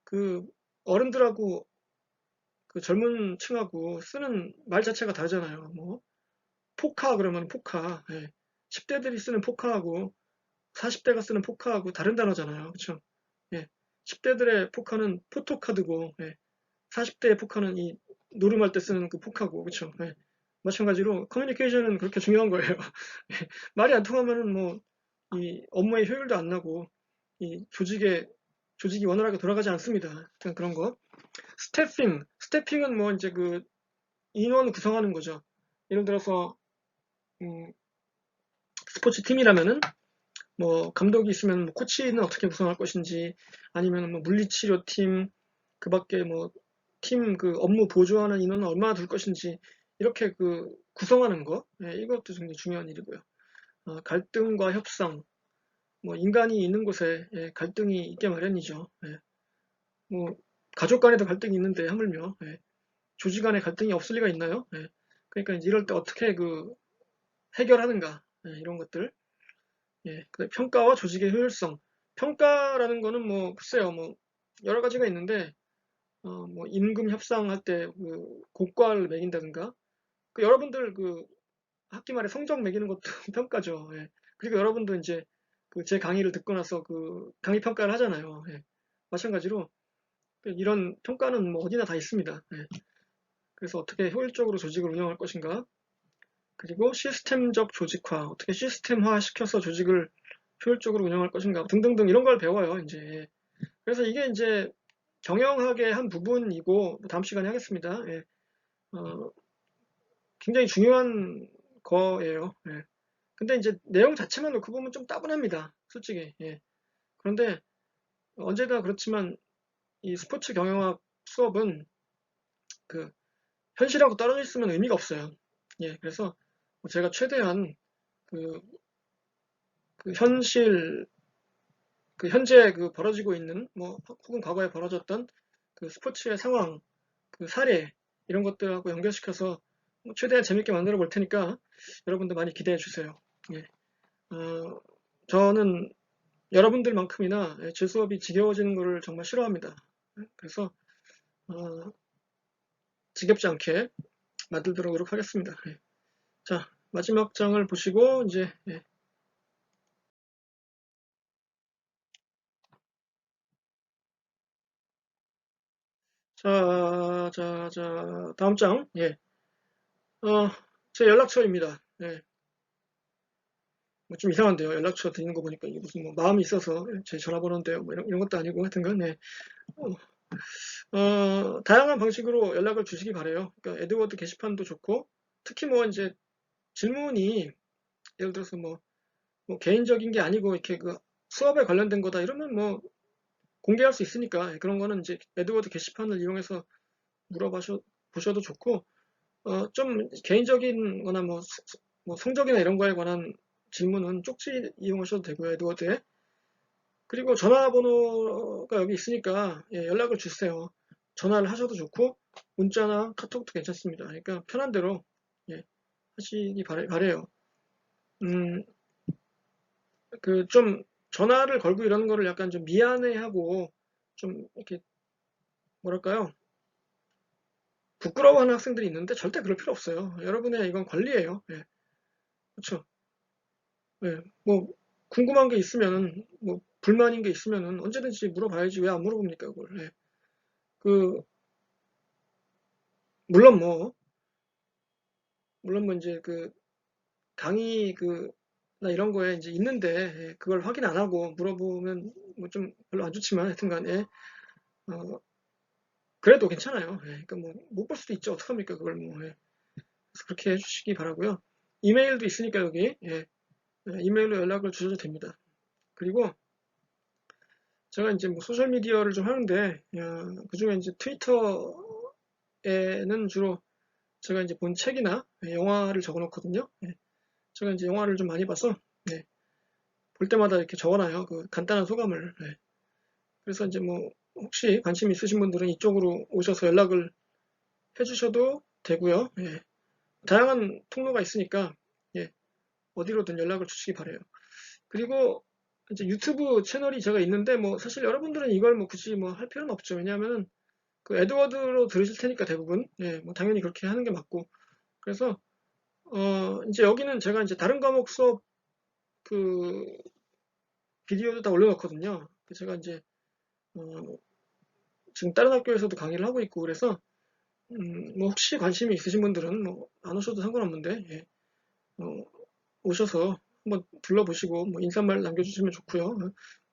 그 어른들하고 그 젊은 층하고 쓰는 말 자체가 다르잖아요. 뭐 포카 그러면 포카, 예. 10대들이 쓰는 포카하고 40대가 쓰는 포카하고 다른 단어잖아요. 그쵸? 예. 10대들의 포카는 포토카드고, 예. 40대의 포카는 이 노름할 때 쓰는 그 포카고, 그쵸? 예. 마찬가지로 커뮤니케이션은 그렇게 중요한 거예요. 예. 말이 안 통하면은 뭐 이 업무의 효율도 안 나고 이 조직이 원활하게 돌아가지 않습니다. 그런 거. 스태핑은 뭐 이제 그 인원 구성하는 거죠. 예를 들어서 음, 스포츠 팀이라면은 뭐 감독이 있으면 뭐 코치는 어떻게 구성할 것인지 아니면 뭐 물리치료팀 그밖에 뭐 팀 그 업무 보조하는 인원은 얼마나 둘 것인지 이렇게 그 구성하는 거, 예, 이것도 굉장히 중요한 일이고요. 갈등과 협상, 뭐 인간이 있는 곳에 예, 갈등이 있게 마련이죠. 예. 뭐 가족 간에도 갈등이 있는데 하물며 예, 조직 간에 갈등이 없을 리가 있나요? 예. 그러니까 이제 이럴 때 어떻게 그 해결하는가 예, 이런 것들. 예, 평가와 조직의 효율성. 평가라는 거는 뭐 글쎄요, 뭐 여러 가지가 있는데 뭐 임금 협상할 때 그 고과를 매긴다든가. 그 여러분들 그 학기 말에 성적 매기는 것도 평가죠. 예. 그리고 여러분도 이제 그 제 강의를 듣고 나서 그 강의 평가를 하잖아요. 예. 마찬가지로 이런 평가는 뭐 어디나 다 있습니다. 예. 그래서 어떻게 효율적으로 조직을 운영할 것인가. 그리고 시스템적 조직화, 어떻게 시스템화 시켜서 조직을 효율적으로 운영할 것인가 등등등 이런 걸 배워요, 이제. 그래서 이게 이제 경영학의 한 부분이고 다음 시간에 하겠습니다. 예. 굉장히 중요한 거예요. 예. 근데 이제 내용 자체만 놓고 보면 좀 따분합니다. 솔직히. 예. 그런데 언제나 그렇지만 이 스포츠 경영학 수업은 그 현실하고 떨어져 있으면 의미가 없어요. 예. 그래서 제가 최대한 그, 그 현실 그 현재 그 벌어지고 있는 뭐 혹은 과거에 벌어졌던 그 스포츠의 상황, 그 사례 이런 것들하고 연결시켜서 최대한 재밌게 만들어 볼 테니까 여러분들 많이 기대해 주세요. 예. 저는 여러분들만큼이나 제 수업이 지겨워지는 것을 정말 싫어합니다. 그래서 지겹지 않게 만들도록 노력하겠습니다. 예. 자, 마지막 장을 보시고 이제 예. 다음 장. 예. 제 연락처입니다. 예. 뭐 좀 이상한데요. 연락처 드리는 거 보니까 이게 무슨 뭐 마음이 있어서 제 전화번호인데요. 뭐 이런 것도 아니고 하여튼간 네. 다양한 방식으로 연락을 주시기 바래요. 그러니까 에드워드 게시판도 좋고 특히 뭐 이제 질문이 예를 들어서 뭐 개인적인 게 아니고 이렇게 그 수업에 관련된 거다 이러면 뭐 공개할 수 있으니까 그런 거는 이제 에드워드 게시판을 이용해서 보셔도 좋고 좀 개인적인 거나 뭐 성적이나 이런 거에 관한 질문은 쪽지 이용하셔도 되고요. 에드워드에. 그리고 전화번호가 여기 있으니까 예, 연락을 주세요. 전화를 하셔도 좋고 문자나 카톡도 괜찮습니다. 그러니까 편한 대로 예, 하시기 바래요. 음, 그 좀 전화를 걸고 이러는 거를 약간 좀 미안해하고 좀 이렇게 뭐랄까요? 부끄러워하는 학생들이 있는데 절대 그럴 필요 없어요. 여러분의 이건 권리예요. 예, 그렇죠. 예, 뭐 궁금한 게 있으면은 뭐 불만인 게 있으면은 언제든지 물어봐야지 왜 안 물어봅니까 그걸. 예. 그 물론 뭐 물론 뭐 이제 그 강의 나 이런 거에 이제 있는데 예, 그걸 확인 안 하고 물어보면 뭐 좀 별로 안 좋지만 하여튼간에 그래도 괜찮아요. 예, 그러니까 뭐 못 볼 수도 있죠. 어떡합니까 그걸 뭐. 예. 그래서 그렇게 해주시기 바라고요. 이메일도 있으니까 여기 예, 이메일로 연락을 주셔도 됩니다. 그리고 제가 이제 뭐 소셜 미디어를 좀 하는데 그중에 이제 트위터에는 주로 제가 이제 본 책이나 영화를 적어놓거든요. 예. 제가 이제 영화를 좀 많이 봐서 예, 볼 때마다 이렇게 적어놔요. 그 간단한 소감을. 예. 그래서 이제 뭐 혹시 관심 있으신 분들은 이쪽으로 오셔서 연락을 해주셔도 되고요. 예. 다양한 통로가 있으니까 예, 어디로든 연락을 주시기 바래요. 그리고 이제 유튜브 채널이 제가 있는데 뭐 사실 여러분들은 이걸 뭐 굳이 뭐 할 필요는 없죠. 왜냐하면 그 에드워드로 들으실 테니까 대부분, 예, 뭐 당연히 그렇게 하는 게 맞고. 그래서, 이제 여기는 제가 이제 다른 과목 수업 그 비디오도 다 올려놓거든요. 제가 이제, 어, 지금 다른 학교에서도 강의를 하고 있고 그래서, 뭐 혹시 관심이 있으신 분들은 뭐 안 오셔도 상관없는데, 예, 어, 오셔서 한번 둘러보시고 뭐 인사말 남겨주시면 좋고요.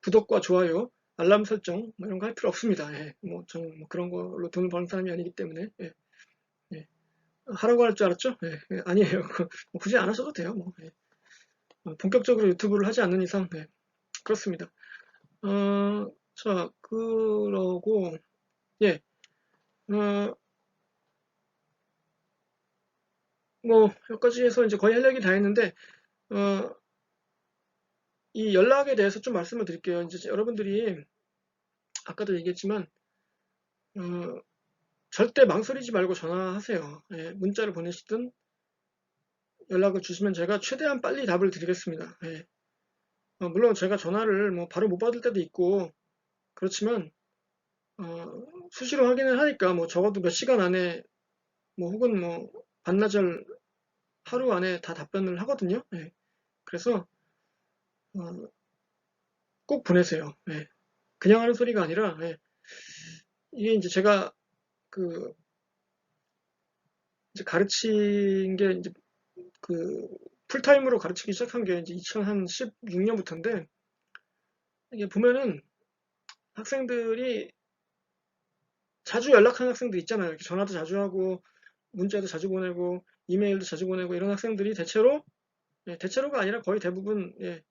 구독과 좋아요, 알람 설정 뭐 이런 거 할 필요 없습니다. 예, 뭐 그런 걸로 돈 버는 사람이 아니기 때문에 예, 예. 하라고 할 줄 알았죠? 예, 예, 아니에요. 뭐 굳이 안 하셔도 돼요. 뭐 예. 본격적으로 유튜브를 하지 않는 이상 예, 그렇습니다. 자 그러고 예, 어, 뭐 여기까지 해서 이제 거의 할 얘기 다 했는데 어, 이 연락에 대해서 좀 말씀을 드릴게요. 이제 여러분들이 아까도 얘기했지만 어, 절대 망설이지 말고 전화하세요. 예, 문자를 보내시든 연락을 주시면 제가 최대한 빨리 답을 드리겠습니다. 예. 물론 제가 전화를 뭐 바로 못 받을 때도 있고 그렇지만 수시로 확인을 하니까 뭐 적어도 몇 시간 안에 뭐 혹은 뭐 반나절 하루 안에 다 답변을 하거든요. 예. 그래서 어, 꼭 보내세요. 예. 그냥 하는 소리가 아니라 예. 이게 이제 제가 그 이제 가르친 게 이제 그 풀타임으로 가르치기 시작한 게 이제 2016년부터인데 이게 보면은 학생들이 자주 연락하는 학생들 있잖아요. 이렇게 전화도 자주 하고 문자도 자주 보내고 이메일도 자주 보내고 이런 학생들이 대체로 예, 대체로가 아니라 거의 대부분 예,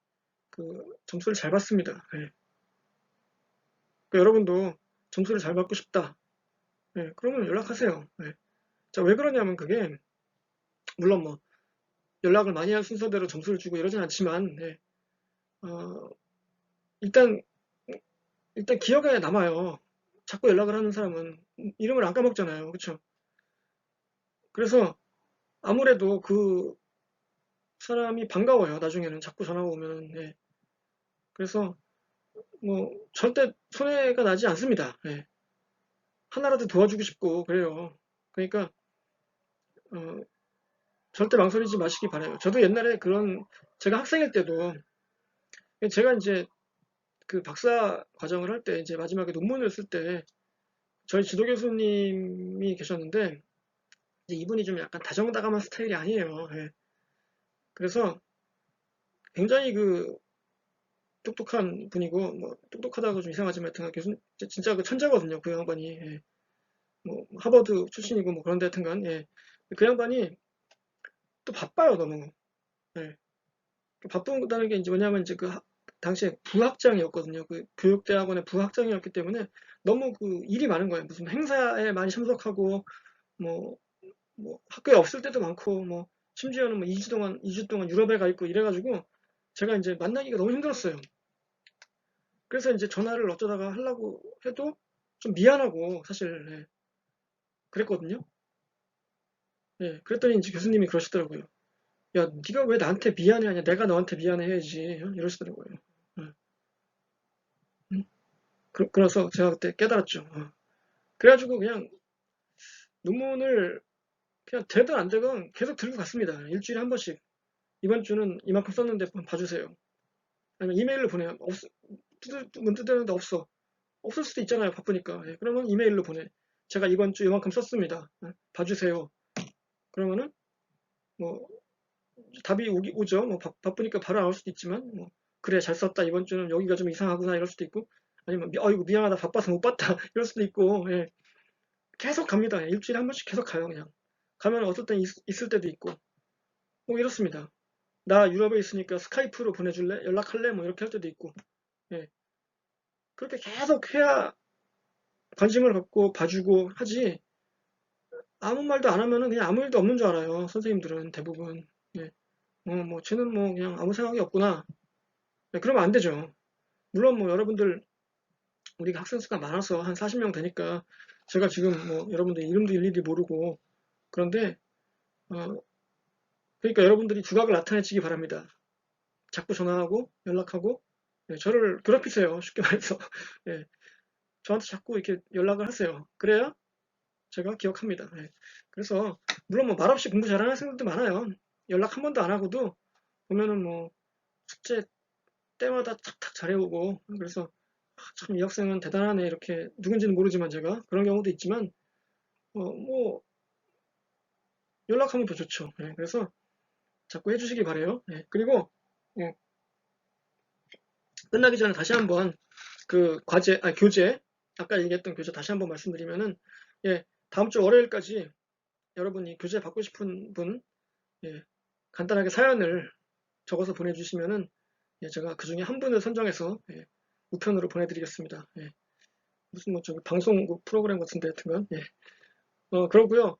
그 점수를 잘 받습니다. 예. 그러니까 여러분도 점수를 잘 받고 싶다. 예, 그러면 연락하세요. 예. 자, 왜 그러냐면 그게 물론 뭐 연락을 많이 한 순서대로 점수를 주고 이러진 않지만 예, 어, 일단 일단 기억에 남아요. 자꾸 연락을 하는 사람은 이름을 안 까먹잖아요. 그렇죠? 그래서 아무래도 그 사람이 반가워요. 나중에는 자꾸 전화가 오면은. 예. 그래서 뭐 절대 손해가 나지 않습니다. 예. 하나라도 도와주고 싶고 그래요. 그러니까 어, 절대 망설이지 마시기 바라요. 저도 옛날에 그런 제가 학생일 때도 제가 이제 그 박사 과정을 할 때 이제 마지막에 논문을 쓸 때 저희 지도 교수님이 계셨는데 이제 이분이 좀 약간 다정다감한 스타일이 아니에요. 예. 그래서 굉장히 그 똑똑한 분이고 뭐 똑똑하다고 좀 이상하지만 하여튼 교수 진짜 그 천재거든요. 그 양반이. 예. 뭐 하버드 출신이고 뭐 그런데 하여튼간 예. 그 양반이 또 바빠요 너무. 예. 바쁘다는 게 이제 뭐냐면 이제 그 당시에 부학장이었거든요. 그 교육대학원의 부학장이었기 때문에 너무 그 일이 많은 거예요. 무슨 행사에 많이 참석하고 뭐, 뭐 학교에 없을 때도 많고 뭐 심지어는 뭐 2주 동안 유럽에 가 있고 이래가지고 제가 이제 만나기가 너무 힘들었어요. 그래서 이제 전화를 어쩌다가 하려고 해도 좀 미안하고 사실 예, 그랬거든요. 예, 그랬더니 이제 교수님이 그러시더라고요. 야, 네가 왜 나한테 미안해하냐? 내가 너한테 미안해야지. 이러시더라고요. 예, 응? 그래서 제가 그때 깨달았죠. 그래가지고 그냥 논문을 그냥 되든 안 되든 계속 들고 갔습니다. 일주일에 한 번씩. 이번 주는 이만큼 썼는데 한번 봐주세요. 아니면 이메일로 보내요. 문 뜯었는데 없어. 없을 수도 있잖아요. 바쁘니까. 예, 그러면 이메일로 보내. 제가 이번 주 이만큼 썼습니다. 봐주세요. 그러면은 뭐 답이 오죠. 뭐 바쁘니까 바로 안 올 수도 있지만 뭐 그래 잘 썼다. 이번 주는 여기가 좀 이상하구나 이럴 수도 있고 아니면 이거 미안하다 바빠서 못 봤다 이럴 수도 있고 예. 계속 갑니다. 예, 일주일에 한 번씩 계속 가요 그냥. 가면 어떨 땐 있을 때도 있고 뭐 이렇습니다. 나 유럽에 있으니까 스카이프로 보내줄래? 연락할래? 뭐 이렇게 할 때도 있고 예. 그렇게 계속 해야 관심을 갖고 봐주고 하지 아무 말도 안 하면은 그냥 아무 일도 없는 줄 알아요. 선생님들은 대부분. 예. 뭐 쟤는 뭐 그냥 아무 생각이 없구나. 예, 그러면 안 되죠. 물론 뭐 여러분들 우리가 학생 수가 많아서 한 40명 되니까 제가 지금 뭐 여러분들 이름도 일일이 모르고 그런데 어, 그러니까 여러분들이 두각을 나타내시기 바랍니다. 자꾸 전화하고 연락하고 예, 저를 괴롭히세요. 쉽게 말해서 예, 저한테 자꾸 이렇게 연락을 하세요. 그래야 제가 기억합니다. 예. 그래서 물론 뭐 말없이 공부 잘하는 학생들도 많아요. 연락 한 번도 안 하고도 보면은 뭐 숙제 때마다 탁탁 잘해오고, 그래서 참 이 학생은 대단하네 이렇게, 누군지는 모르지만 제가 그런 경우도 있지만 뭐 연락하면 더 좋죠. 예. 그래서 자꾸 해주시기 바래요. 예. 그리고 예, 끝나기 전에 다시 한번 그 교재, 아까 얘기했던 교재 다시 한번 말씀드리면은, 예, 다음 주 월요일까지 여러분이 교재 받고 싶은 분, 예, 간단하게 사연을 적어서 보내주시면은, 예, 제가 그 중에 한 분을 선정해서, 예, 우편으로 보내드리겠습니다. 예, 무슨 뭐 저기 방송국 프로그램 같은데 하여튼간, 예. 그러고요.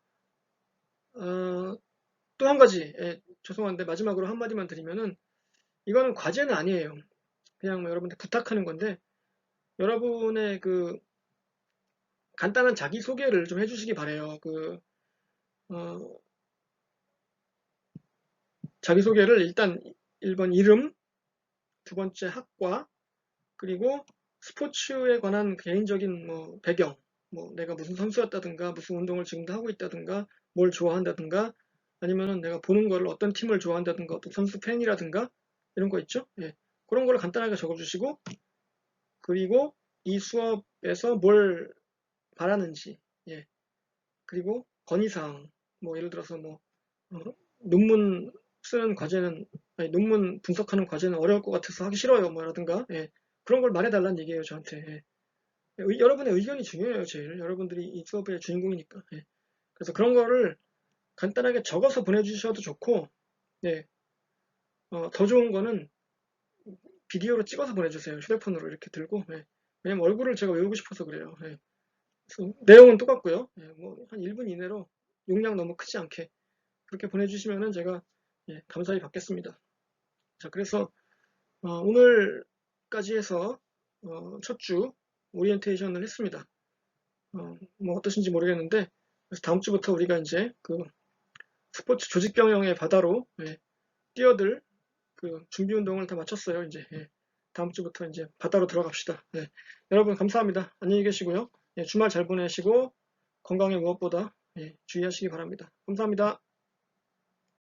또 한 가지, 예, 죄송한데 마지막으로 한마디만 드리면은, 이거는 과제는 아니에요. 그냥 뭐 여러분들 부탁하는 건데, 여러분의 그 간단한 자기소개를 좀 해주시기 바래요. 어, 자기소개를 일단 1번 이름, 두 번째 학과, 그리고 스포츠에 관한 개인적인 뭐 배경, 뭐 내가 무슨 선수였다든가, 무슨 운동을 지금도 하고 있다든가, 뭘 좋아한다든가, 아니면은 내가 보는 거를 어떤 팀을 좋아한다든가, 어떤 선수 팬이라든가, 이런 거 있죠? 예. 그런 거를 간단하게 적어주시고, 그리고 이 수업에서 뭘 바라는지, 예. 그리고 건의사항, 뭐 예를 들어서 뭐 어, 논문 쓰는 과제는, 아니, 논문 분석하는 과제는 어려울 것 같아서 하기 싫어요, 뭐라든가, 예. 그런 걸 말해달라는 얘기예요, 저한테. 예. 여러분의 의견이 중요해요, 제일. 여러분들이 이 수업의 주인공이니까. 예. 그래서 그런 거를 간단하게 적어서 보내주셔도 좋고, 예. 더 좋은 거는 비디오로 찍어서 보내주세요. 휴대폰으로 이렇게 들고. 예. 왜냐면 얼굴을 제가 외우고 싶어서 그래요. 예. 내용은 똑같고요. 예, 뭐한 1분 이내로 용량 너무 크지 않게 그렇게 보내주시면은 제가, 예, 감사히 받겠습니다. 자, 그래서 오늘까지 해서 첫 주 오리엔테이션을 했습니다. 뭐 어떠신지 모르겠는데, 그래서 다음 주부터 우리가 이제 그 스포츠 조직 경영의 바다로, 예, 뛰어들 그 준비 운동을 다 마쳤어요. 이제, 예, 다음 주부터 이제 바다로 들어갑시다. 예, 여러분 감사합니다. 안녕히 계시고요. 예, 주말 잘 보내시고 건강에 무엇보다, 예, 주의하시기 바랍니다. 감사합니다.